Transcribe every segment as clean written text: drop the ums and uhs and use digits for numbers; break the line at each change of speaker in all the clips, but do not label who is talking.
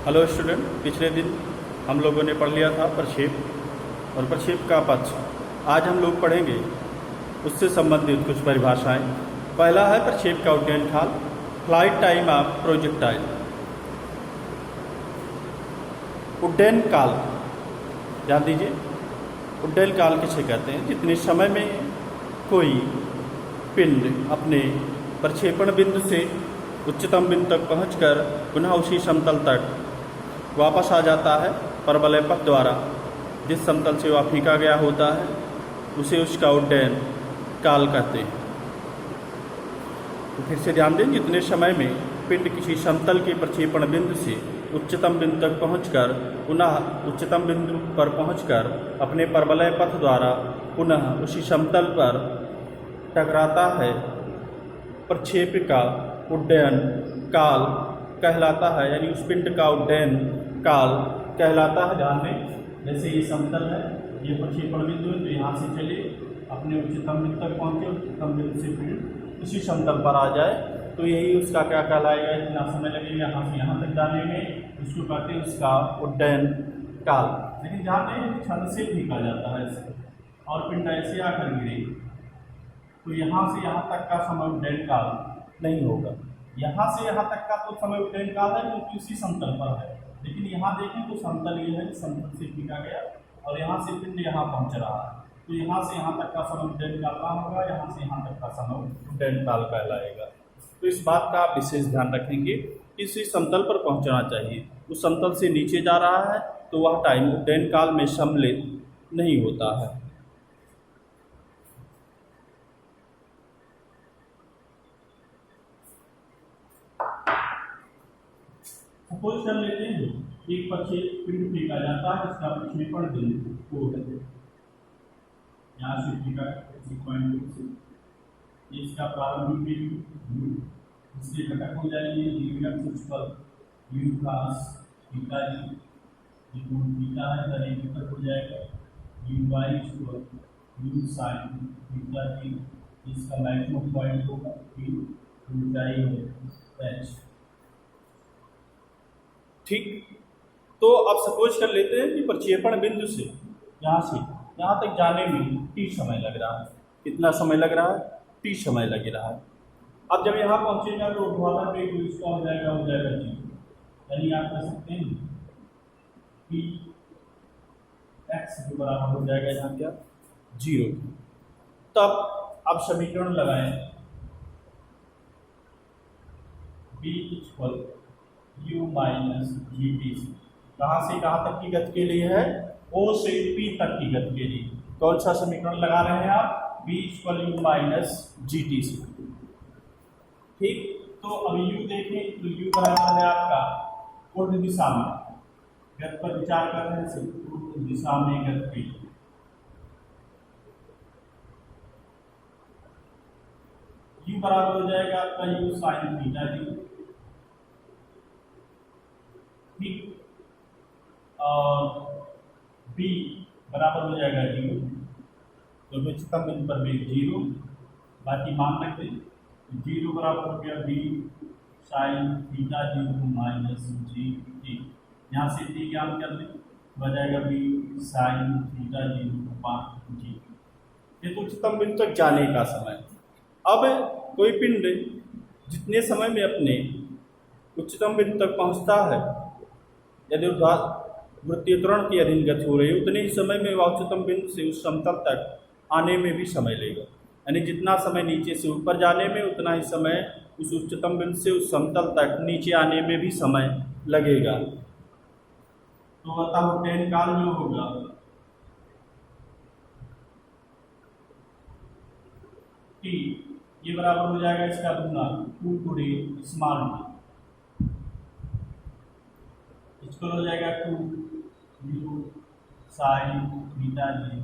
Hello student, पिछले दिन हम लोगों ने पढ़ लिया था प्रक्षेप और प्रक्षेप का पक्ष। आज हम लोग पढ़ेंगे उससे संबंधित कुछ परिभाषाएं। पहला है प्रक्षेप का उड्डयन काल, फ्लाइट टाइम ऑफ प्रोजेक्टाइल। उड्डयन काल ध्यान दीजिए, उड्डयन काल किसे कहते हैं? जितने समय में कोई पिंड अपने प्रक्षेपण बिंदु से उच्चतम बिंदु तक पहुंचकर पुनः उसी समतल तक वापस आ जाता है परवलय पथ द्वारा। जिस समतल से वह फेंका गया होता है उसे उसका उड्डयन काल कहते हैं। तो फिर से ध्यान दें, जितने समय में पिंड किसी समतल के प्रक्षेपण बिंदु से उच्चतम बिंदु तक पहुंचकर पुनः उच्चतम बिंदु पर पहुंचकर अपने परवलय पथ द्वारा पुनः उसी समतल पर टकराता है, प्रक्षेप का उड्डयन काल कहलाता है। यानी उस पिंड का उड्डयन काल कहलाता है। ध्यान दें, जैसे ये समतल है, ये प्रक्षेपण बिंदु है, तो यहाँ से चले अपने उच्चतम बिंदु तक पहुँचे, उच्चतम बिंदु से पिंड उसी समतल पर आ जाए, तो यही उसका क्या कहलाएगा? इतना समय लगेगा यहाँ से यहाँ तक जाने में, उसको कहते हैं उसका उड्डयन काल। लेकिन ध्यान दें, छंद से फेंका जाता है इसे और पिंड ऐसे आकर गिरे, तो यहाँ से यहाँ तक का समय उड्डयन काल नहीं होगा। यहाँ से यहाँ तक का तो समय उड्डयन काल है क्योंकि उसी समतल पर है। लेकिन यहाँ देखें तो समतल ये है, समतल से फेंका गया और यहाँ से पिंड यहाँ पहुँच रहा है, तो यहाँ से यहाँ तक का समय उड्डयन काल का होगा, यहाँ से यहाँ तक का समय उड्डयन काल कहलाएगा। तो इस बात का आप विशेष ध्यान रखेंगे कि इसी समतल पर पहुँचना चाहिए। उस समतल से नीचे जा रहा है तो वह टाइम उड्डयन काल में सम्मिलित नहीं होता है। सपोज कर लेते हैं एक प्रक्षेप पिंड फेंका जाता है, इसका प्रक्षेपण बिंदु O है, यहाँ से फेंका इसी पॉइंट से, इसका प्रारंभिक बिंदु इसके घटक हो जाएंगे u पर u cos थीटा जी, ये कोण थीटा है, तो एक घटक हो जाएगा u पर u sin थीटा जी, इसका मैक्सिमम पॉइंट होगा u, ऊंचाई है h। ठीक, तो अब सपोज कर लेते हैं कि प्रक्षेपण बिंदु से यहाँ तक जाने में t समय लग रहा है। कितना समय लग रहा है? t समय लग रहा है। अब जब यहाँ पहुँचेगा तो ऊर्ध्वाधर वेग इसका हो जाएगा जी, यानी आप कह सकते हैं कि x के बराबर हो जाएगा यहाँ क्या? 0। तब अब समीकरण लगाएं, b equal u minus G T. कहाँ से कहाँ तक की गति के लिए है? O से P तक की गति के लिए कौन सा समीकरण लगा रहे हैं आप? b equal u minus G T से। ठीक, तो अब u देखें तो u बराबर है आपका ऊर्ध्व दिशा में, गति पर विचार कर रहे हैं, ऊर्ध्व दिशा में गति। u बराबर हो जाएगा आपका u साइन थीटा जी। ठीक, और b बराबर हो जाएगा 0, तो उच्चतम बिंदु पर भी 0, बाकी मान रखते हैं 0 बराबर हो गया b sine theta 0 minus G T. यहाँ से t ज्ञान कर लें, हो जाएगा b साइन थीटा 0 जी। ये तो उच्चतम बिंदु तक जाने का समय। अब कोई पिंड जितने समय में अपने उच्चतम बिंदु तक पहुँचता है, यदि वृत्तीय त्वरण की अधीन गति हो रही है, उतने ही समय में वह उच्चतम बिंदु से उस समतल तक आने में भी समय लेगा। यानी जितना समय नीचे से ऊपर जाने में, उतना ही समय उस उच्चतम बिंदु से उस समतल तक नीचे आने में भी समय लगेगा। तो अतः उड्डयन काल जो होगा t, ये बराबर हो जाएगा इसका दुगना 2 गुणे स्मॉल t, इसको हो जाएगा 2 u साइन थीटा जी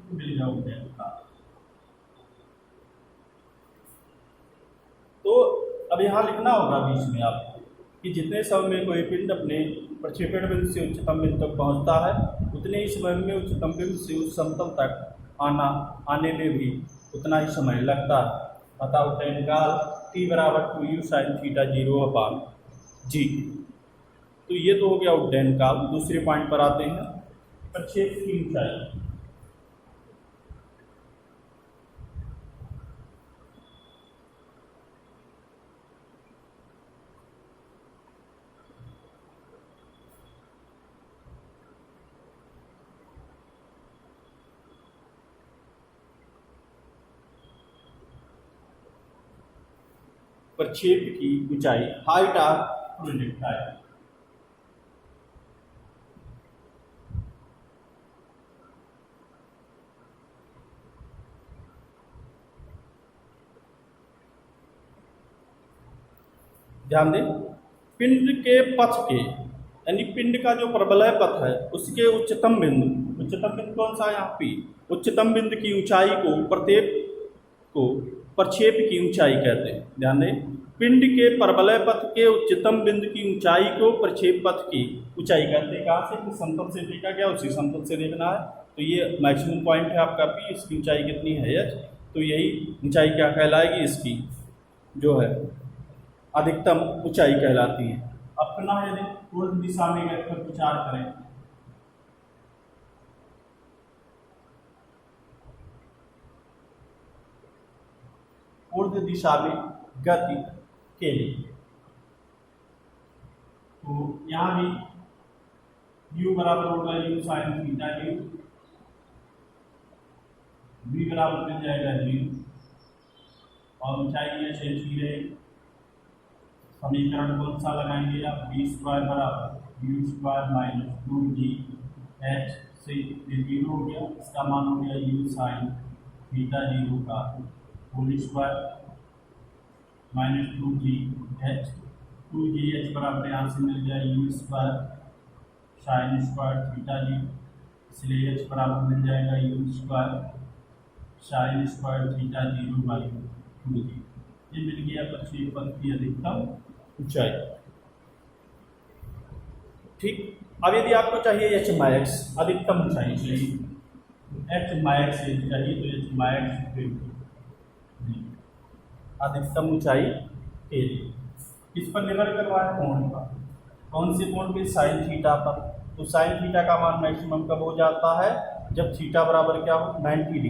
मिल जाएगा। तो अब यहाँ लिखना होगा बीच में आपको कि जितने समय में कोई पिंड अपने प्रक्षेपण बिंदु से उच्चतम बिंदु तक पहुँचता है, उतने ही समय में उच्चतम बिंदु से उस समतल तक आने में भी उतना ही समय लगता है। अतः उड्डयन काल t बराबर 2u साइन थीटा 0 अपान जी। तो ये तो हो गया उड्डयन काल। दूसरे पॉइंट पर आते हैं, प्रक्षेप की ऊंचाई। प्रक्षेप की ऊंचाई, हाइट ऑफ प्रोजेक्टाइल। ध्यान दें, पिंड के पथ के, यानी पिंड का जो प्रबलय पथ है उसके उच्चतम बिंदु कौन सा है यहाँ पे, उच्चतम बिंदु की ऊंचाई को प्रत्येक को प्रक्षेप की ऊंचाई कहते हैं। ध्यान दें, पिंड के परवलय पथ के उच्चतम बिंदु की ऊंचाई को प्रक्षेप पथ की ऊंचाई कहते हैं। कहाँ से, कि समतल से देखा गया उसी समतल से देखना है। तो ये मैक्सिमम पॉइंट है आपका पी, इसकी ऊंचाई कितनी है एच, तो यही ऊंचाई क्या कहलाएगी, इसकी जो है अधिकतम ऊंचाई कहलाती है। अब पुनः यदि पूर्व दिशा में पर विचार करें, ऊर्ध्व दिशा में गति के लिए, तो यहाँ भी u बराबर होगा u sine theta u, v बराबर मिल जाएगा v, और ऊंचाई ये चेंज की रहेगी। समीकरण कौन सा लगाएंगे आप, v स्क्वायर बराबर u square minus 2g h से जीरो हो गया, इसका मान हो गया u साइन थीटा जीरो का whole square minus 2g h बराबर यहाँ से मिल जाए u square sine square theta g, इसलिए h बराबर मिल जाएगा u square sine square theta zero by 2g। ये मिल गया प्रक्षेप पथ की अधिकतम ऊंचाई। ठीक, अब यदि आपको चाहिए एच मैक्स अधिकतम ऊंचाई चाहिए, एच मैक्स चाहिए तो एच मैक्स अधिकतम ऊंचाई के लिए किस पर निर्भर करवाया, कोण पर। कौन से कोण पे, साइन थीटा पर। तो साइन थीटा का मान मैक्सिमम कब हो जाता है, जब थीटा बराबर क्या हो, 90 डिग्री।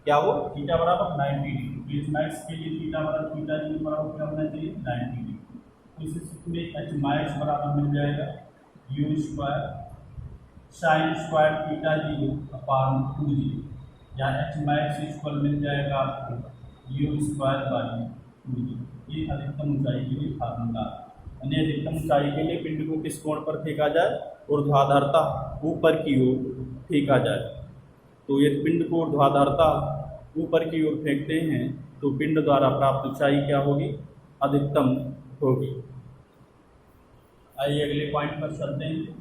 क्या हो, थीटा बराबर 90 डिग्री। एच मैक्स के लिए थीटा बराबर थीटा जी बराबर क्या होना चाहिए, 90 डिग्री। तो इस स्थिति में एच मैक्स बराबर मिल जाएगा u square sine square theta g upon 2g, या एच मैक्स इक्वल मिल जाएगा आपको u स्क्वायर बाई 2g। ये अधिकतम ऊंचाई के लिए फार्मूला। यानी अधिकतम ऊंचाई के लिए पिंड को किस कोण पर फेंका जाए, ऊर्ध्वाधरता ऊपर की ओर फेंका जाए। तो यदि पिंड को ऊर्ध्वाधरता ऊपर की ओर फेंकते हैं तो पिंड द्वारा प्राप्त ऊंचाई क्या होगी, अधिकतम होगी। आइए अगले पॉइंट पर चलते हैं।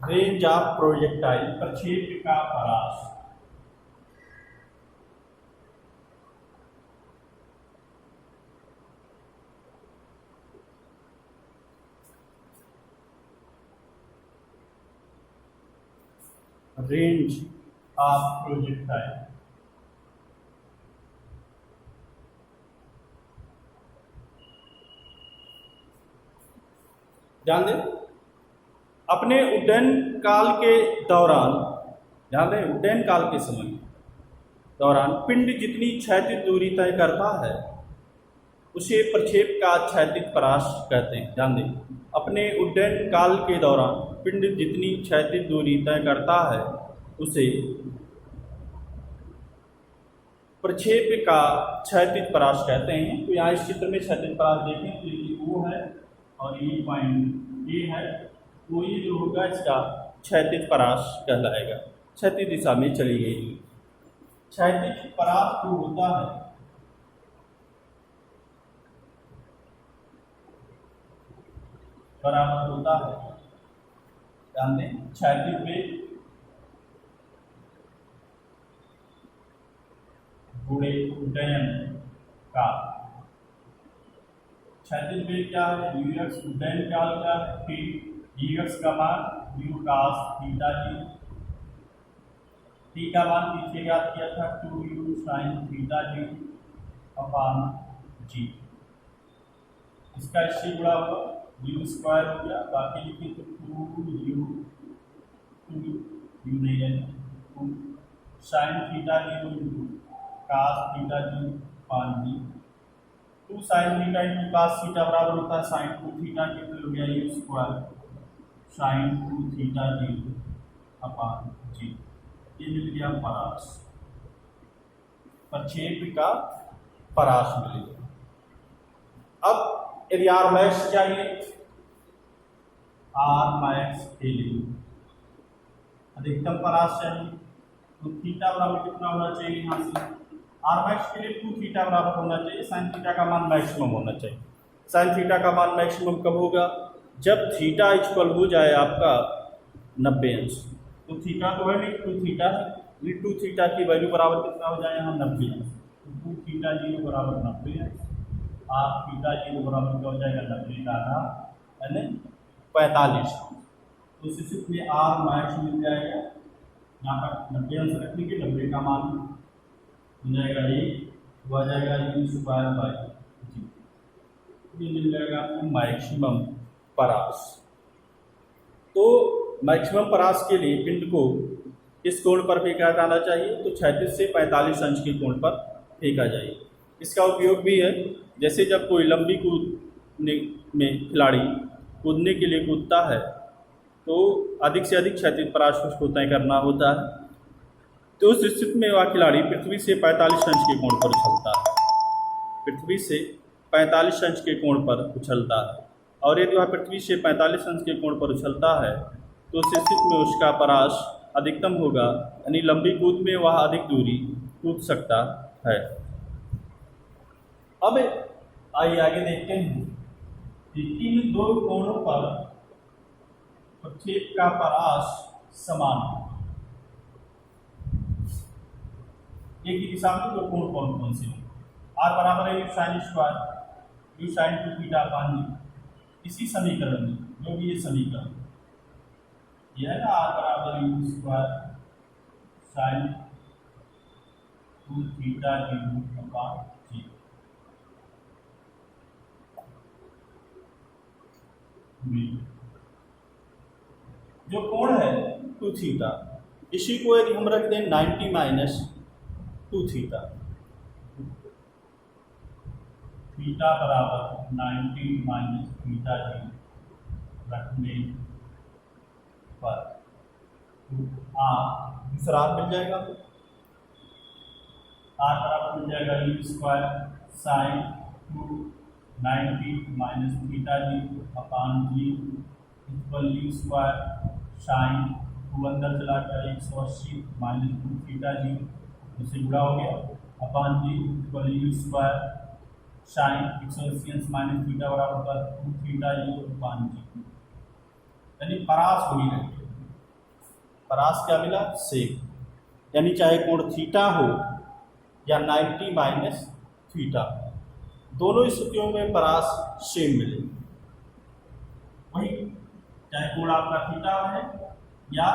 रेंज ऑफ प्रोजेक्टाइल, प्रक्षेप का परास। रेंज ऑफ प्रोजेक्टाइल, ध्यान दें, अपने उड्डयन काल के दौरान, ध्यान दें, उड्डयन काल के समय दौरान पिंड जितनी क्षैतिज दूरी तय करता है उसे प्रक्षेप का क्षैतिज परास कहते हैं। ध्यान दें, अपने उड्डयन काल के दौरान पिंड जितनी क्षैतिज दूरी तय करता है उसे प्रक्षेप का क्षैतिज परास कहते हैं। तो यहाँ इस चित्र में क्षैतिज परास देखें तो ये O है और ये पॉइंट A है, तो ये जो होगा इसका क्षैतिज परास कहलाएगा। क्षैतिज दिशा में चली गई। क्षैतिज परास जो होता है बराबर होता है, ध्यान दें, क्षैतिज वेग गुणे उड्डयन काल। क्षैतिज वेग क्या है, ux, उड्डयन काल क्या है, फिर ux का मान u cos theta G T का मान पीछे याद किया था 2u sine theta g upon जी। इसका इससे जुड़ा हुआ यू स्क्वायर हो गया, बाकी लिखिए तो 2u नहीं रहेगा, 2 sine theta zero into cos theta g upon g. 2 sine theta into cos theta बराबर होता है साइन 2 थीटा के, तो हो गया u square sine 2 theta zero upon g. ये मिल गया परास, प्रक्षेप का परास मिल गया। अब यदि आर मैक्स चाहिए, आर मैक्स के लिए अधिकतम परास चाहिए, तो थीटा बराबर कितना होना चाहिए यहाँ से, आर मैक्स के लिए 2 थीटा बराबर होना चाहिए साइन थीटा का मान मैक्सिमम होना चाहिए। साइन थीटा का मान मैक्सिमम कब होगा, जब थीटा इक्वल हो जाए आपका 90 अंश। तो थीटा तो है नहीं, 2 थीटा है, 2 थीटा की वैल्यू बराबर कितना हो जाए यहाँ 90 अंश। तो 2 थीटा जीरो बराबर 90 अंश, आर थीटा जीरो बराबर क्या हो जाएगा 90 का आधा यानी 45। तो इस स्थिति में आर मैक्स मिल जाएगा, यहाँ पर 90 अंश रखने के 90 का मान हो जाएगा ये, वो आ जाएगा यू स्क्वायर बाई जी। ये मिल जाएगा आपको मैक्सिमम परास। तो मैक्सिमम परास के लिए पिंड को किस कोण पर फेंका जाना चाहिए, तो 36 से 45 अंश के कोण पर फेंका जाए। इसका उपयोग भी है, जैसे जब कोई लंबी कूदने में खिलाड़ी कूदने के लिए कूदता है तो अधिक से अधिक क्षैतिज परास को तय करना होता है, तो उस स्थिति में वह खिलाड़ी पृथ्वी से 45 अंश के कोण पर उछलता है, पृथ्वी से 45 अंश के कोण पर उछलता है। और यदि वह पृथ्वी से 45 अंश के कोण पर उछलता है तो उस स्थिति में उसका परास अधिकतम होगा, यानी लंबी कूद में वह अधिक दूरी कूद सकता है। अब आइए आगे देखते हैं कि इन दो कोणों पर प्रक्षेप का परास समान है। एक ही दिशा में दो कोण कौन कौन से हैं, आर बराबर है u sine square u sine 2 theta upon g. इसी समीकरण में जो भी ये समीकरण यह है ना, आर बराबर u square sine 2 theta zero upon g. जो कोण है 2 थीटा, इसी को यदि हम रख दें 90 माइनस 2 थीटा, थीटा बराबर 90 माइनस थीटा जी रखने पर आर दूसरा आर मिल जाएगा, आर बराबर मिल जाएगा u square sine 2 90 minus theta g upon g equal u square sine 2 अंदर चला गया 180 माइनस 2 थीटा जी, उससे जुड़ा हो गया upon g equal u square sine 180 minus theta बराबर 2 थीटा जी अपान जी। यानी परास हो ही रही, परास क्या मिला सेक, यानी चाहे कोण थीटा हो या 90 माइनस थीटा, दोनों स्थितियों में परास सेम मिले। वही चाहे कोण आपका थीटा है या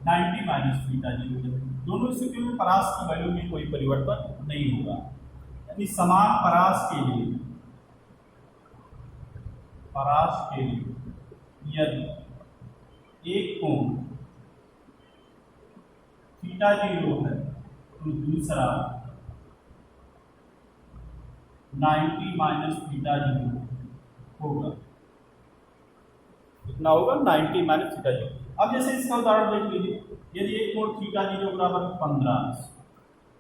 90 माइनस थीटा जीरो, दोनों स्थितियों में परास की वैल्यू में कोई परिवर्तन नहीं होगा। यानी समान परास के लिए यदि एक कोण थीटा जीरो है तो दूसरा 90 माइनस थीटा जीरो होगा, कितना होगा 90 माइनस थीटा जीरो। अब जैसे इसका उदाहरण देख लीजिए, यदि एक कोण थीटा जीरो बराबर 15 अंश,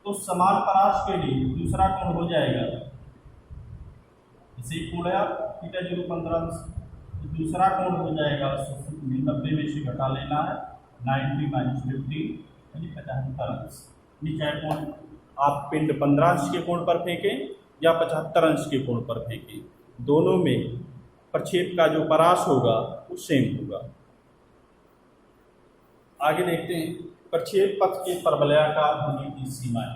तो समान परास के लिए दूसरा कोण हो जाएगा, जैसे एक कोण है थीटा जीरो 15 अंश, तो दूसरा कोण हो जाएगा 90 में से घटा लेना है 90 माइनस 15 यानी 75 अंश। चाहे कोण आप पिंड 15 अंश के कोण पर फेंकें या 75 अंश के कोण पर फेंकें, दोनों में प्रक्षेप का जो परास होगा वो सेम होगा। आगे देखते हैं प्रक्षेप पथ के परवलयाकार होने की सीमाएं।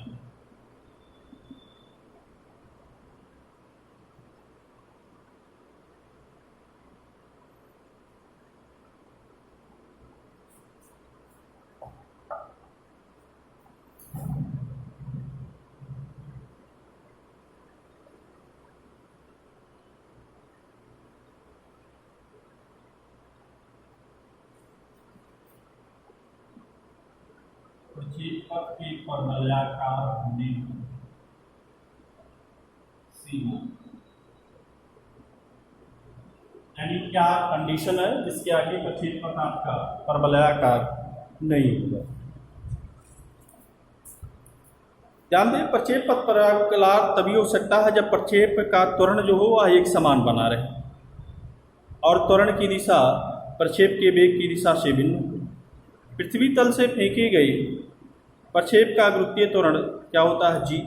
प्रक्षेपक के परवलयाकार होने की सीमा, यानी क्या कंडीशन है जिसके आगे प्रक्षेपक आपका परवलयाकार नहीं होगा। ध्यान दें, प्रक्षेप पथ परवलयाकार तभी हो सकता है जब प्रक्षेप का त्वरण जो हो वह एक समान बना रहे और त्वरण की दिशा प्रक्षेप के वेग की दिशा से भिन्न हो। पृथ्वी तल से फेंकी गई प्रक्षेप का गुरुत्वीय त्वरण क्या होता है g,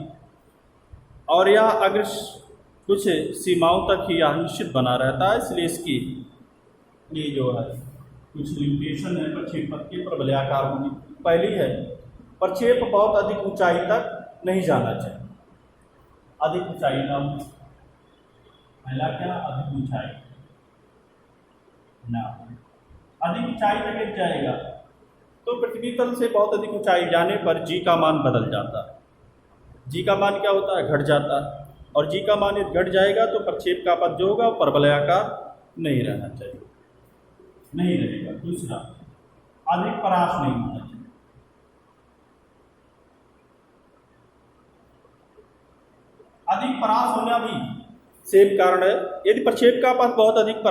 और यह अगर कुछ सीमाओं तक ही यह निश्चित बना रहता है, इसलिए इसकी ये जो है कुछ लिमिटेशन है प्रक्षेप पथ के परवलयाकार होने। पहली है, प्रक्षेप बहुत अधिक ऊंचाई तक नहीं जाना चाहिए, अधिक ऊंचाई ना हो। पहला क्या, अधिक ऊंचाई ना, अधिक ऊंचाई तक गिर जाएगा तो पृथ्वी तल से बहुत अधिक ऊंचाई जाने पर जी का मान बदल जाता है। जी का मान क्या होता है, घट जाता है, और जी का मान यदि घट जाएगा तो प्रक्षेप का पथ जो होगा परवलयाकार नहीं रहना चाहिए, नहीं रहेगा। दूसरा, अधिक परास नहीं होना चाहिए। अधिक परास होना भी सेम कारण है। यदि प्रक्षेप का पथ बहुत अधिक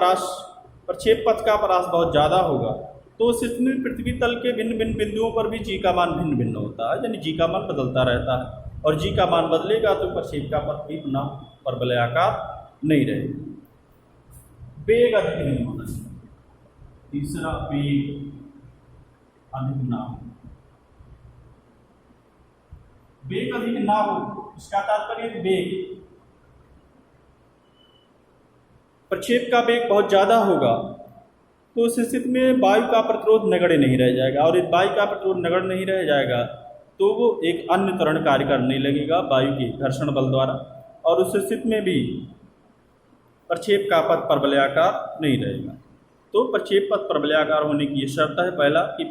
प्रक्षेप पथ का परास बहुत ज़्यादा होगा तो इसमें पृथ्वी तल के भिन्न भिन्न बिंदुओं पर भी जी का मान भिन्न भिन्न होता है, यानी जी का मान बदलता रहता है, और जी का मान बदलेगा तो प्रक्षेप का पथ भी पुनः परवलयाकार नहीं रहेगा। वेग अधिक नहीं होना चाहिए। तीसरा, वेग अधिक ना हो। वेग अधिक ना हो इसका तात्पर्य वेग, प्रक्षेप का वेग बहुत ज़्यादा होगा तो उस स्थिति में वायु का प्रतिरोध नगण्य नहीं रह जाएगा, और यदि वायु का प्रतिरोध नगण्य नहीं रह जाएगा तो वो एक अन्य त्वरण कार्य करने लगेगा वायु के घर्षण बल द्वारा, और उस स्थिति में भी प्रक्षेप का पथ परवलयाकार नहीं रहेगा। तो प्रक्षेप पथ परवलयाकार होने की ये शर्त है, पहला कि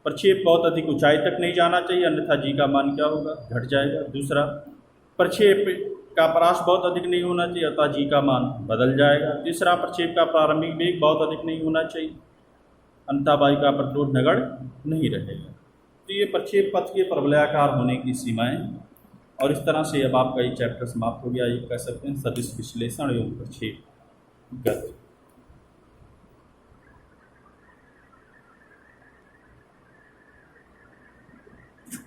प्रक्षेप बहुत अधिक ऊंचाई तक नहीं जाना चाहिए, अन्यथा जी का मान क्या होगा, घट जाएगा। दूसरा, प्रक्षेप का परास बहुत अधिक नहीं होना चाहिए, अतः जी का मान बदल जाएगा। तीसरा, प्रक्षेप का प्रारंभिक वेग बहुत अधिक नहीं होना चाहिए, अन्यथा वायु का प्रतिरोध नगण्य नहीं रहेगा। तो ये प्रक्षेप पथ के परवलयाकार होने की सीमाएं, और इस तरह से अब आपका ये चैप्टर समाप्त हो गया। ये कह सकते हैं सदिश विश्लेषण एवं प्रक्षेप गति।